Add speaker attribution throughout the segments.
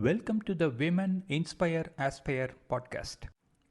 Speaker 1: Welcome to the Women Inspire Aspire podcast.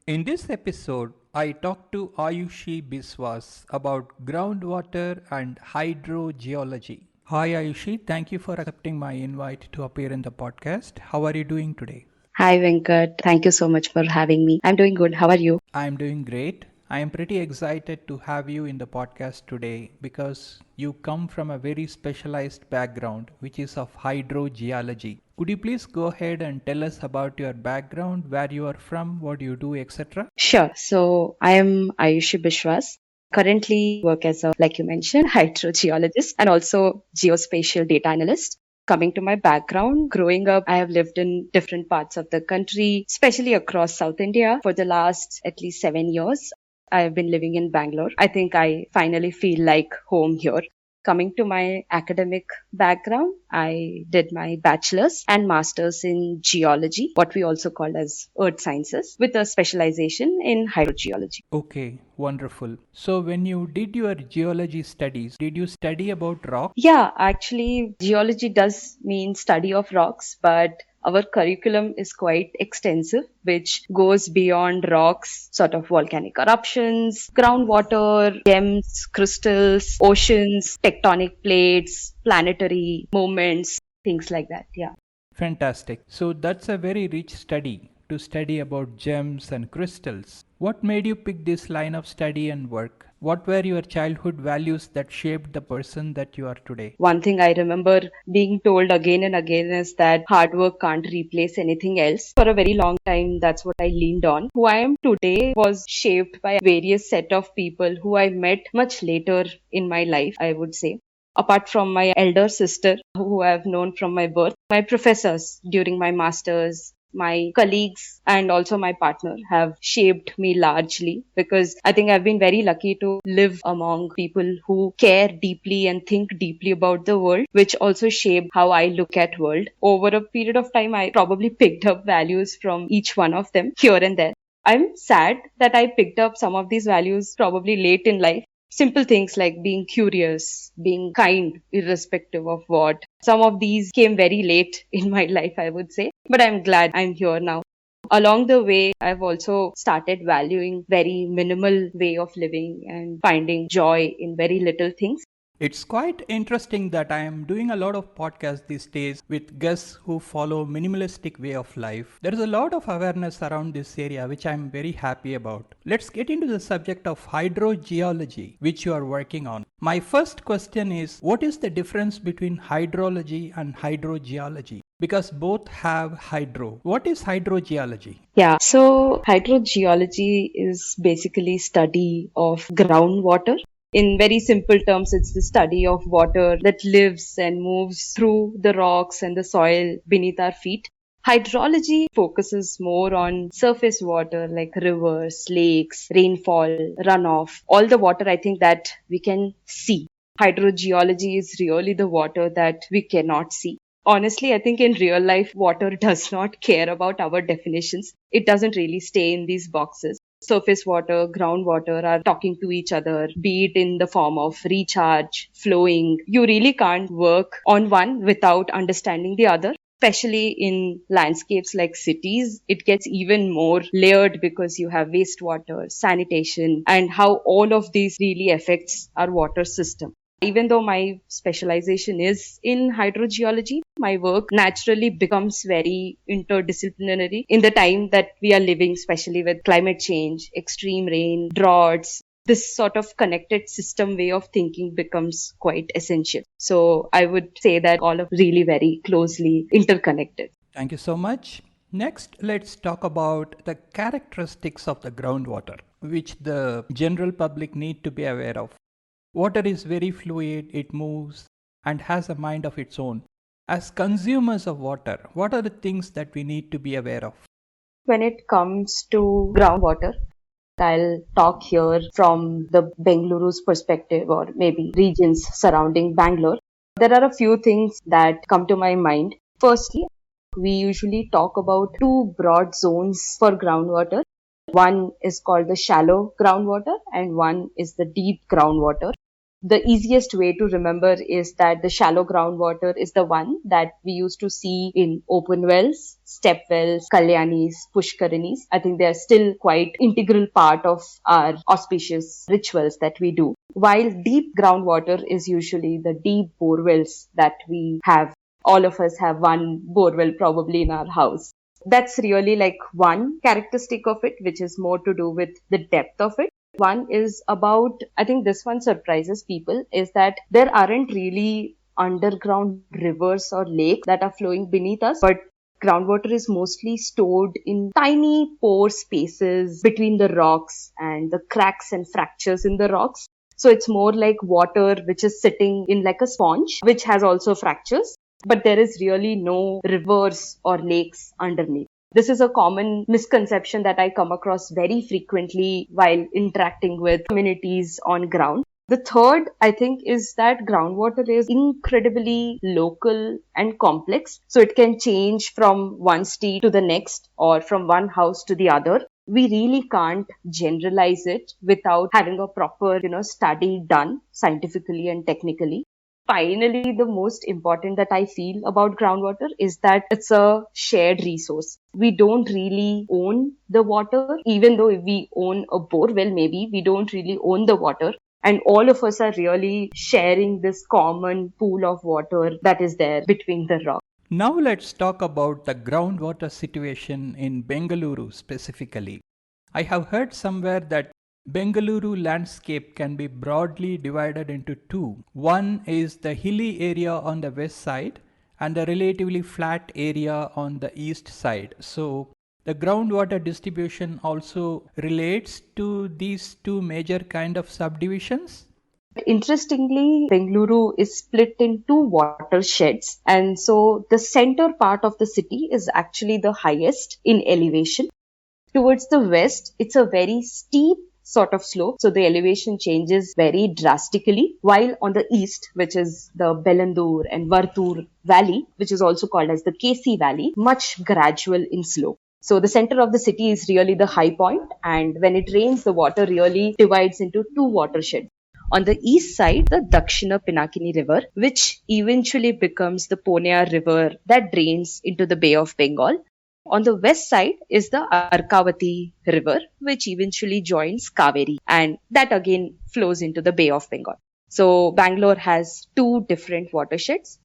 Speaker 1: In this episode, I talked to Ayushi Biswas about groundwater and hydrogeology. Hi Ayushi, thank you for accepting my invite to appear in the podcast. How are you doing today?
Speaker 2: Hi Venkat, thank you so much for having me. I'm doing good. How are you?
Speaker 1: I'm doing great. I am pretty excited to have you in the podcast today because you come from a very specialized background, which is of hydrogeology. Could you please go ahead and tell us about your background, where you are from, what you do, etc.?
Speaker 2: Sure. So I am Ayushi Biswas. Currently work as like you mentioned, hydrogeologist and also geospatial data analyst. Coming to my background, growing up, I have lived in different parts of the country, especially across South India for the last at least 7 years. I have been living in Bangalore. I think I finally feel like home here. Coming to my academic background, I did my bachelor's and master's in geology, what we also call as earth sciences, with a specialization in hydrogeology.
Speaker 1: Okay, wonderful. So when you did your geology studies, did you study about rock?
Speaker 2: Yeah, actually, geology does mean study of rocks, but our curriculum is quite extensive, which goes beyond rocks, sort of volcanic eruptions, groundwater, gems, crystals, oceans, tectonic plates, planetary movements, things like that. Yeah.
Speaker 1: Fantastic. So that's a very rich study to study about gems and crystals. What made you pick this line of study and work? What were your childhood values that shaped the person that you are today?
Speaker 2: One thing I remember being told again and again is that hard work can't replace anything else. For a very long time, that's what I leaned on. Who I am today was shaped by various set of people who I met much later in my life, I would say. Apart from my elder sister, who I've known from my birth, my professors during my master's, my colleagues and also my partner have shaped me largely because I think I've been very lucky to live among people who care deeply and think deeply about the world, which also shape how I look at world. Over a period of time, I probably picked up values from each one of them here and there. I'm sad that I picked up some of these values probably late in life. Simple things like being curious, being kind, irrespective of what. Some of these came very late in my life, I would say, but I'm glad I'm here now. Along the way, I've also started valuing very minimal way of living and finding joy in very little things.
Speaker 1: It's quite interesting that I am doing a lot of podcasts these days with guests who follow minimalistic way of life. There is a lot of awareness around this area which I'm very happy about. Let's get into the subject of hydrogeology which you are working on. My first question is, what is the difference between hydrology and hydrogeology? Because both have hydro. What is hydrogeology?
Speaker 2: Yeah, so hydrogeology is basically study of groundwater. In very simple terms, it's the study of water that lives and moves through the rocks and the soil beneath our feet. Hydrology focuses more on surface water like rivers, lakes, rainfall, runoff, all the water I think that we can see. Hydrogeology is really the water that we cannot see. Honestly, I think in real life, water does not care about our definitions. It doesn't really stay in these boxes. Surface water, groundwater are talking to each other, be it in the form of recharge, flowing. You really can't work on one without understanding the other. Especially in landscapes like cities, it gets even more layered because you have wastewater, sanitation, and how all of these really affects our water system. Even though my specialization is in hydrogeology, my work naturally becomes very interdisciplinary in the time that we are living, especially with climate change, extreme rain, droughts. This sort of connected system way of thinking becomes quite essential. So I would say that all are really very closely interconnected.
Speaker 1: Thank you so much. Next, let's talk about the characteristics of the groundwater, which the general public need to be aware of. Water is very fluid, it moves and has a mind of its own. As consumers of water, what are the things that we need to be aware of?
Speaker 2: When it comes to groundwater, I'll talk here from the Bengaluru's perspective or maybe regions surrounding Bangalore. There are a few things that come to my mind. Firstly, we usually talk about two broad zones for groundwater. One is called the shallow groundwater and one is the deep groundwater. The easiest way to remember is that the shallow groundwater is the one that we used to see in open wells, step wells, kalyanis, pushkarinis. I think they are still quite integral part of our auspicious rituals that we do. While deep groundwater is usually the deep bore wells that we have. All of us have one bore well probably in our house. That's really like one characteristic of it, which is more to do with the depth of it. One is about, I think this one surprises people, is that there aren't really underground rivers or lakes that are flowing beneath us, but groundwater is mostly stored in tiny pore spaces between the rocks and the cracks and fractures in the rocks. So it's more like water which is sitting in like a sponge, which has also fractures, but there is really no rivers or lakes underneath. This is a common misconception that I come across very frequently while interacting with communities on ground. The third, I think, is that groundwater is incredibly local and complex. So it can change from one state to the next or from one house to the other. We really can't generalize it without having a proper, study done scientifically and technically. Finally, the most important that I feel about groundwater is that it's a shared resource. We don't really own the water, even though if we own a bore well, maybe we don't really own the water. And all of us are really sharing this common pool of water that is there between the rocks.
Speaker 1: Now let's talk about the groundwater situation in Bengaluru specifically. I have heard somewhere that Bengaluru landscape can be broadly divided into two. One is the hilly area on the west side and the relatively flat area on the east side. So the groundwater distribution also relates to these two major kind of subdivisions.
Speaker 2: Interestingly, Bengaluru is split in two watersheds, and so the center part of the city is actually the highest in elevation. Towards the west, it's a very steep sort of slope, so the elevation changes very drastically, while on the east, which is the Bengaluru and Vartur valley, which is also called as the KC valley, much gradual in slope. So the center of the city is really the high point, and when it rains, the water really divides into two watersheds. On the east side, the Dakshina Pinakini River, which eventually becomes the Ponya River that drains into the Bay of Bengal. On the west side is the Arkavati River, which eventually joins Kaveri, and that again flows into the Bay of Bengal. So Bangalore has two different watersheds.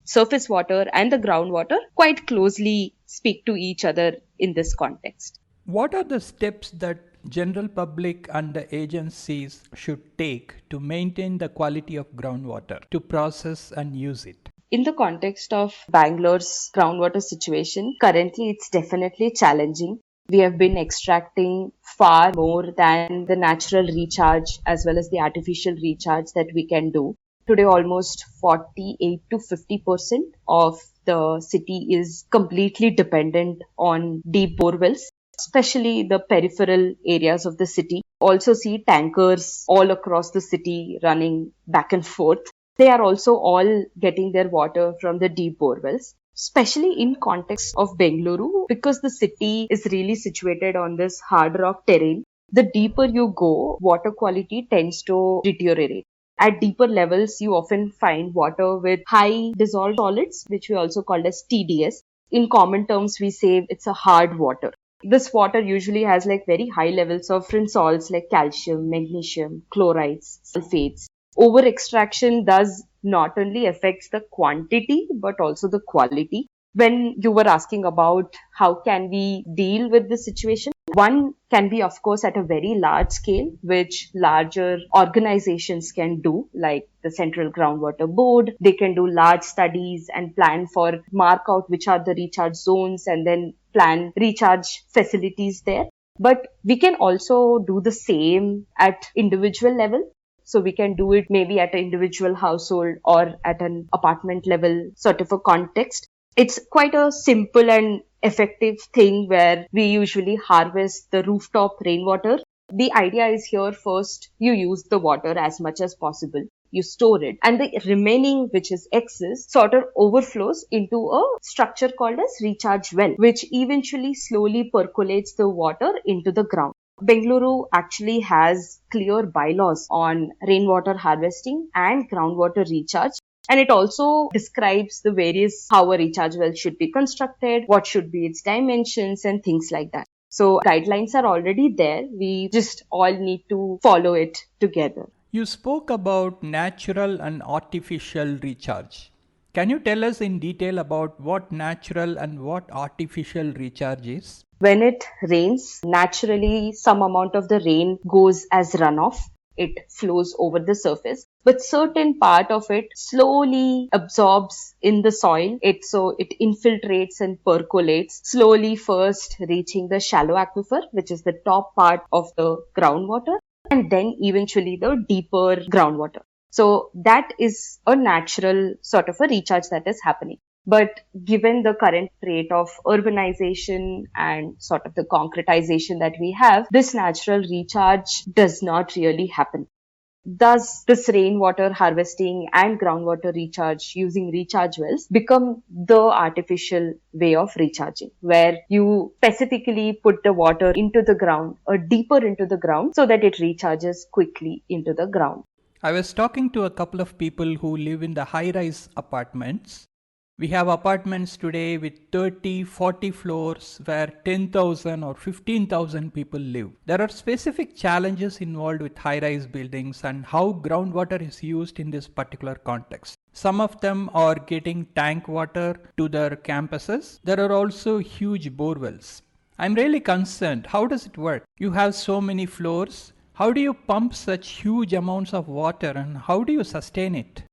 Speaker 2: Surface water and the groundwater quite closely speak to each other in this context.
Speaker 1: What are the steps that general public and the agencies should take to maintain the quality of groundwater, to process and use it?
Speaker 2: In the context of Bangalore's groundwater situation, currently it's definitely challenging. We have been extracting far more than the natural recharge as well as the artificial recharge that we can do. Today, almost 48 to 50% of the city is completely dependent on deep bore wells, especially the peripheral areas of the city. Also see tankers all across the city running back and forth. They are also all getting their water from the deep bore wells, especially in context of Bengaluru, because the city is really situated on this hard rock terrain. The deeper you go, water quality tends to deteriorate. At deeper levels, you often find water with high dissolved solids, which we also call as TDS. In common terms, we say it's a hard water. This water usually has like very high levels of different salts like calcium, magnesium, chlorides, sulfates. Over extraction does not only affects the quantity but also the quality. When you were asking about how can we deal with this situation, one can be of course at a very large scale, which larger organizations can do, like the Central Groundwater Board. They can do large studies and plan for mark out which are the recharge zones and then plan recharge facilities there. But we can also do the same at individual level. So we can do it maybe at an individual household or at an apartment level sort of a context. It's quite a simple and effective thing where we usually harvest the rooftop rainwater. The idea is here first, you use the water as much as possible. You store it, and the remaining, which is excess, sort of overflows into a structure called as recharge well, which eventually slowly percolates the water into the ground. Bengaluru actually has clear bylaws on rainwater harvesting and groundwater recharge. And it also describes the various how a recharge well should be constructed, what should be its dimensions and things like that. So guidelines are already there. We just all need to follow it together.
Speaker 1: You spoke about natural and artificial recharge. Can you tell us in detail about what natural and what artificial recharge is?
Speaker 2: When it rains, naturally some amount of the rain goes as runoff. It flows over the surface, but certain part of it slowly absorbs in the soil. It infiltrates and percolates slowly, first reaching the shallow aquifer, which is the top part of the groundwater, and then eventually the deeper groundwater. So that is a natural sort of a recharge that is happening. But given the current rate of urbanization and sort of the concretization that we have, this natural recharge does not really happen. Thus, this rainwater harvesting and groundwater recharge using recharge wells become the artificial way of recharging, where you specifically put the water into the ground or deeper into the ground so that it recharges quickly into the ground.
Speaker 1: I was talking to a couple of people who live in the high-rise apartments. We have apartments today with 30, 40 floors where 10,000 or 15,000 people live. There are specific challenges involved with high-rise buildings and how groundwater is used in this particular context. Some of them are getting tank water to their campuses. There are also huge bore wells. I'm really concerned. How does it work? You have so many floors. How do you pump such huge amounts of water and how do you sustain it?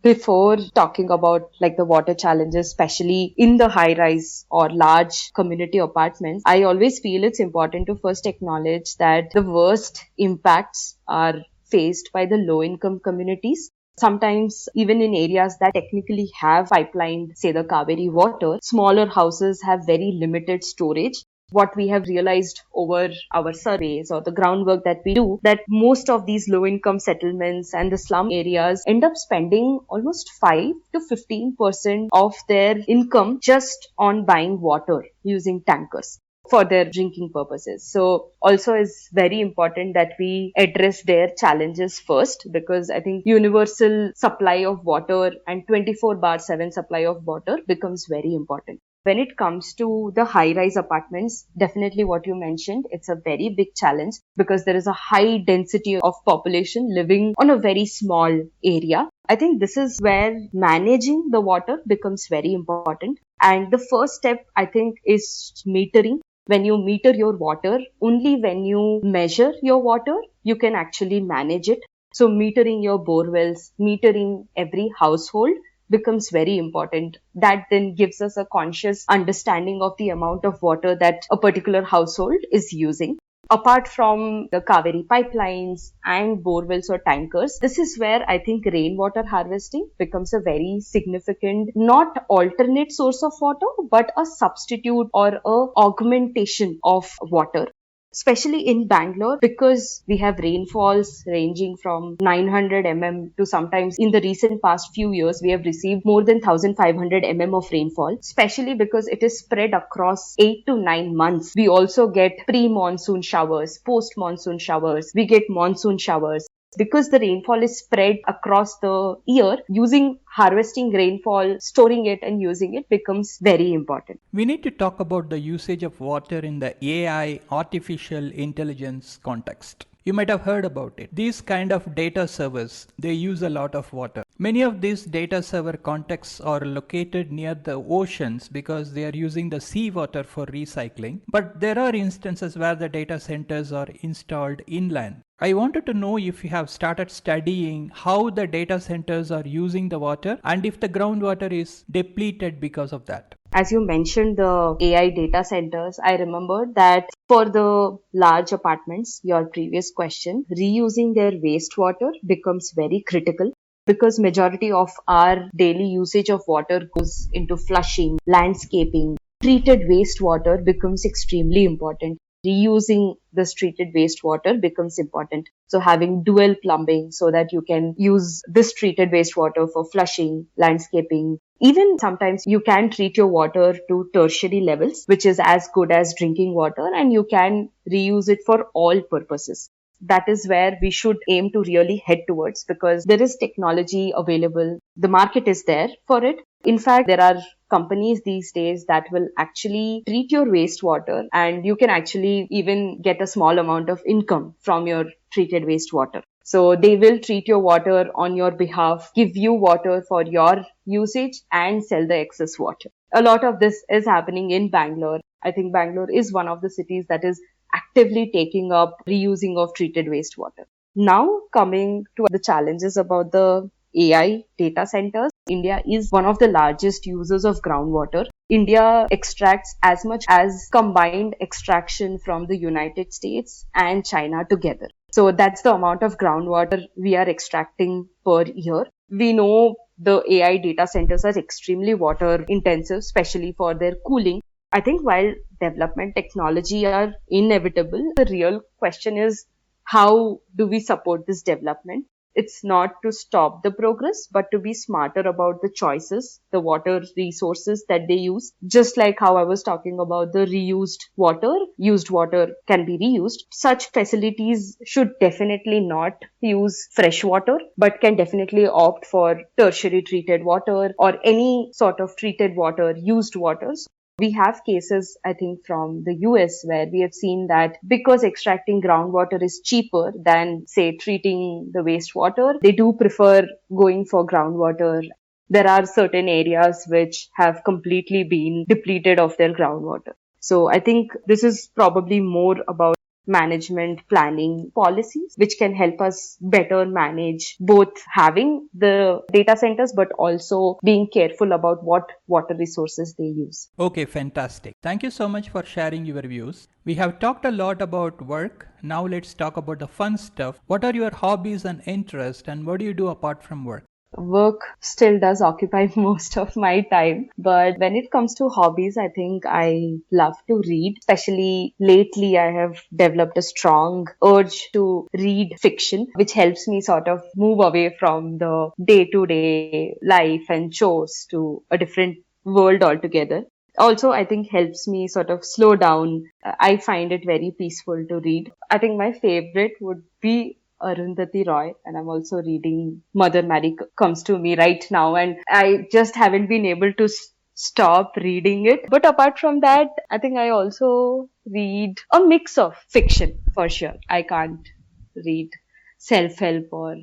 Speaker 2: Before talking about like the water challenges, especially in the high rise or large community apartments, I always feel it's important to first acknowledge that the worst impacts are faced by the low income communities. Sometimes even in areas that technically have pipelined, say the Kaveri water, smaller houses have very limited storage. What we have realized over our surveys or the groundwork that we do, that most of these low income settlements and the slum areas end up spending almost 5 to 15% of their income just on buying water using tankers for their drinking purposes. So also is very important that we address their challenges first, because I think universal supply of water and 24/7 supply of water becomes very important. When it comes to the high-rise apartments, definitely what you mentioned, it's a very big challenge because there is a high density of population living on a very small area. I think this is where managing the water becomes very important. And the first step, I think, is metering. When you meter your water, only when you measure your water, you can actually manage it. So metering your bore wells, metering every household becomes very important. That then gives us a conscious understanding of the amount of water that a particular household is using. Apart from the Kaveri pipelines and borewells or tankers, this is where I think rainwater harvesting becomes a very significant, not alternate source of water, but a substitute or a augmentation of water. Especially in Bangalore, because we have rainfalls ranging from 900 mm to sometimes in the recent past few years, we have received more than 1500 mm of rainfall, especially because it is spread across 8 to 9 months. We also get pre-monsoon showers, post-monsoon showers, we get monsoon showers. Because the rainfall is spread across the year, using harvesting rainfall, storing it and using it becomes very important.
Speaker 1: We need to talk about the usage of water in the AI, artificial intelligence context. You might have heard about it. These kind of data servers, they use a lot of water. Many of these data server contexts are located near the oceans because they are using the seawater for recycling. But there are instances where the data centers are installed inland. I wanted to know if you have started studying how the data centers are using the water and if the groundwater is depleted because of that.
Speaker 2: As you mentioned the AI data centers, I remember that for the large apartments, your previous question, reusing their wastewater becomes very critical because majority of our daily usage of water goes into flushing, landscaping. Treated wastewater becomes extremely important. reusing this treated wastewater becomes important. So having dual plumbing so that you can use this treated wastewater for flushing, landscaping. Even sometimes you can treat your water to tertiary levels, which is as good as drinking water, and you can reuse it for all purposes. That is where we should aim to really head towards, because there is technology available. The market is there for it. In fact, there are companies these days that will actually treat your wastewater, and you can actually even get a small amount of income from your treated wastewater. So they will treat your water on your behalf, give you water for your usage and sell the excess water. A lot of this is happening in Bangalore. I think Bangalore is one of the cities that is actively taking up reusing of treated wastewater. Now coming to the challenges about the AI data centers, India is one of the largest users of groundwater. India extracts as much as combined extraction from the United States and China together. So that's the amount of groundwater we are extracting per year. We know the AI data centers are extremely water intensive, especially for their cooling. I think while development technology are inevitable, the real question is how do we support this development? It's not to stop the progress, but to be smarter about the choices, the water resources that they use. Just like how I was talking about the reused water, used water can be reused. Such facilities should definitely not use fresh water, but can definitely opt for tertiary treated water or any sort of treated water, used waters. We have cases, I think, from the US where we have seen that because extracting groundwater is cheaper than, say, treating the wastewater, they do prefer going for groundwater. There are certain areas which have completely been depleted of their groundwater. So I think this is probably more about management planning policies, which can help us better manage both having the data centers, but also being careful about what water resources they use.
Speaker 1: Okay, fantastic. Thank you so much for sharing your views. We have talked a lot about work. Now let's talk about the fun stuff. What are your hobbies and interests, and what do you do apart from work?
Speaker 2: Work still does occupy most of my time, but when it comes to hobbies, I think I love to read. Especially lately, I have developed a strong urge to read fiction, which helps me sort of move away from the day-to-day life and chores to a different world altogether. Also, I think helps me sort of slow down. I find it very peaceful to read. I think my favorite would be Arundhati Roy, and I'm also reading Mother Mary Comes to Me right now, and I just haven't been able to stop reading it. But apart from that, I think I also read a mix of fiction for sure. I can't read self-help or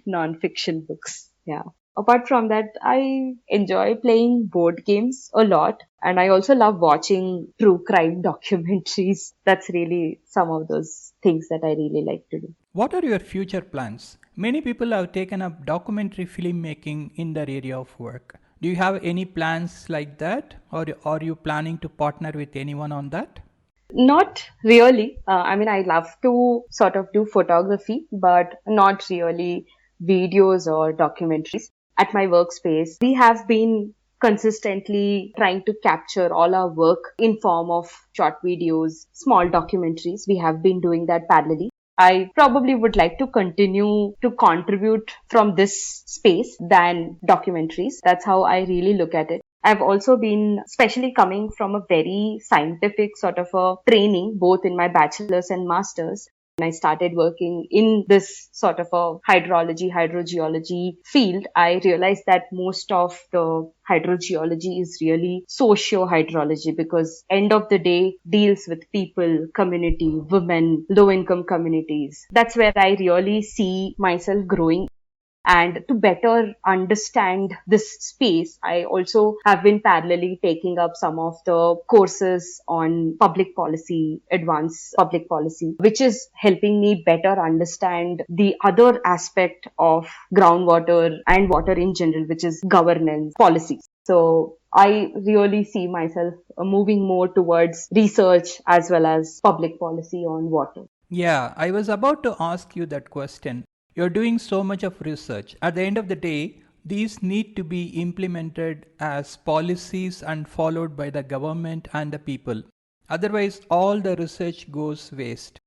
Speaker 2: non-fiction books. Yeah. Apart from that, I enjoy playing board games a lot, and I also love watching true crime documentaries. That's really some of those things that I really like to do.
Speaker 1: What are your future plans? Many people have taken up documentary filmmaking in their area of work. Do you have any plans like that, or are you planning to partner with anyone on that?
Speaker 2: Not really. I mean, I love to sort of do photography, but not really videos or documentaries. At my workspace, we have been consistently trying to capture all our work in form of short videos, small documentaries. We have been doing that parallelly. I probably would like to continue to contribute from this space than documentaries. That's how I really look at it. I've also been, especially coming from a very scientific sort of a training, both in my bachelor's and master's. When I started working in this sort of a hydrology, hydrogeology field, I realized that most of the hydrogeology is really socio-hydrology, because end of the day deals with people, community, women, low-income communities. That's where I really see myself growing. And to better understand this space, I also have been parallelly taking up some of the courses on public policy, advanced public policy, which is helping me better understand the other aspect of groundwater and water in general, which is governance policies. So I really see myself moving more towards research as well as public policy on water.
Speaker 1: Yeah, I was about to ask you that question. You're doing so much of research. At the end of the day, these need to be implemented as policies and followed by the government and the people. Otherwise, all the research goes waste.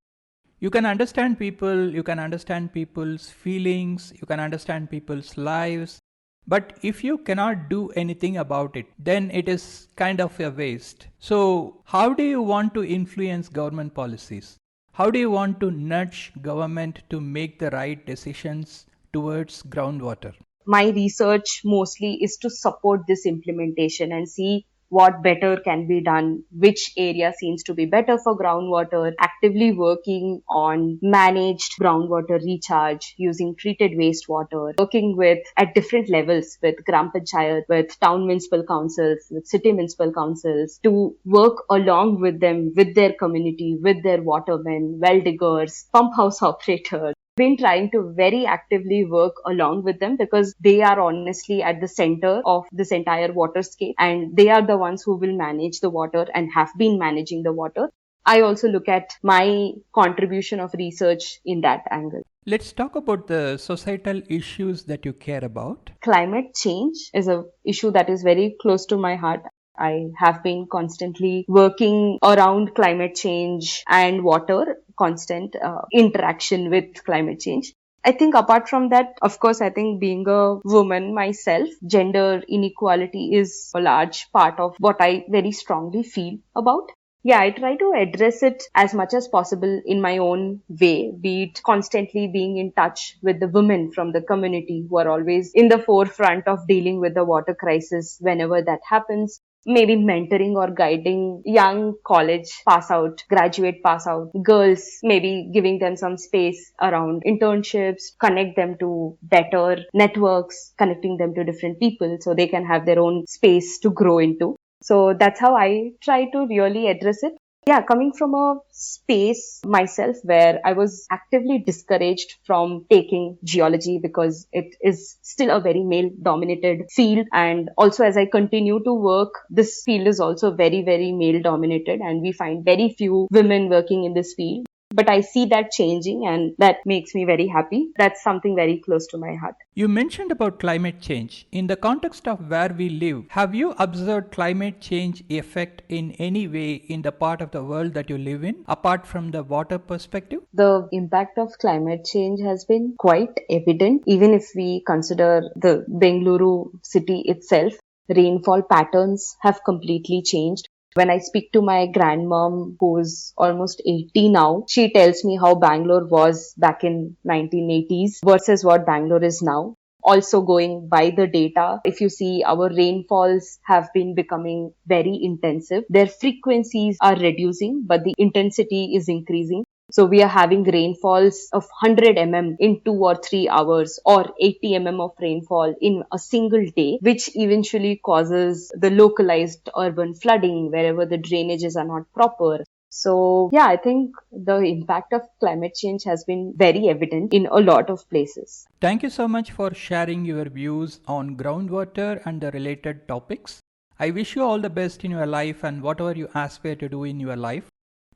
Speaker 1: You can understand people, you can understand people's feelings, you can understand people's lives, but if you cannot do anything about it, then it is kind of a waste. So, how do you want to influence government policies? How do you want to nudge government to make the right decisions towards groundwater?
Speaker 2: My research mostly is to support this implementation and see what better can be done, which area seems to be better for groundwater, actively working on managed groundwater recharge using treated wastewater, working with at different levels with Gram Panchayat, with town municipal councils, with city municipal councils to work along with them, with their community, with their watermen, well diggers, pump house operators. Been trying to very actively work along with them because they are honestly at the center of this entire waterscape and they are the ones who will manage the water and have been managing the water. I also look at my contribution of research in that angle.
Speaker 1: Let's talk about the societal issues that you care about.
Speaker 2: Climate change is an issue that is very close to my heart. I have been constantly working around climate change and water, constant interaction with climate change. I think apart from that, of course, I think being a woman myself, gender inequality is a large part of what I very strongly feel about. Yeah, I try to address it as much as possible in my own way, be it constantly being in touch with the women from the community who are always in the forefront of dealing with the water crisis whenever that happens. Maybe mentoring or guiding young college pass out, graduate pass out girls, maybe giving them some space around internships, connect them to better networks, connecting them to different people so they can have their own space to grow into. So that's how I try to really address it. Yeah, coming from a space myself where I was actively discouraged from taking geology because it is still a very male dominated field. And also as I continue to work, this field is also very, very male dominated and we find very few women working in this field. But I see that changing and that makes me very happy. That's something very close to my heart.
Speaker 1: You mentioned about climate change. In the context of where we live, have you observed climate change effect in any way in the part of the world that you live in, apart from the water perspective?
Speaker 2: The impact of climate change has been quite evident, even if we consider the Bengaluru city itself. Rainfall patterns have completely changed. When I speak to my grandmom, who's almost 80 now, she tells me how Bangalore was back in 1980s versus what Bangalore is now. Also going by the data, if you see our rainfalls have been becoming very intensive. Their frequencies are reducing, but the intensity is increasing. So we are having rainfalls of 100 mm in 2 or 3 hours or 80 mm of rainfall in a single day, which eventually causes the localized urban flooding wherever the drainages are not proper. So yeah, I think the impact of climate change has been very evident in a lot of places.
Speaker 1: Thank you so much for sharing your views on groundwater and the related topics. I wish you all the best in your life and whatever you aspire to do in your life.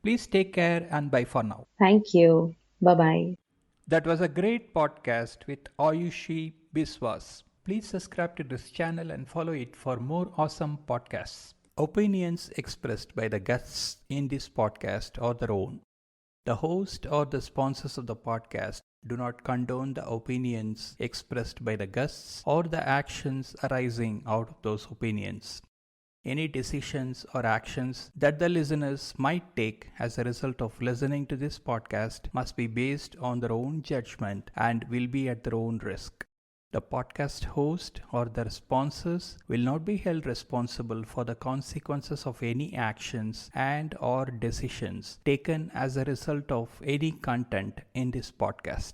Speaker 1: Please take care and bye for now.
Speaker 2: Thank you. Bye-bye.
Speaker 1: That was a great podcast with Ayushi Biswas. Please subscribe to this channel and follow it for more awesome podcasts. Opinions expressed by the guests in this podcast are their own. The host or the sponsors of the podcast do not condone the opinions expressed by the guests or the actions arising out of those opinions. Any decisions or actions that the listeners might take as a result of listening to this podcast must be based on their own judgment and will be at their own risk. The podcast host or their sponsors will not be held responsible for the consequences of any actions and or decisions taken as a result of any content in this podcast.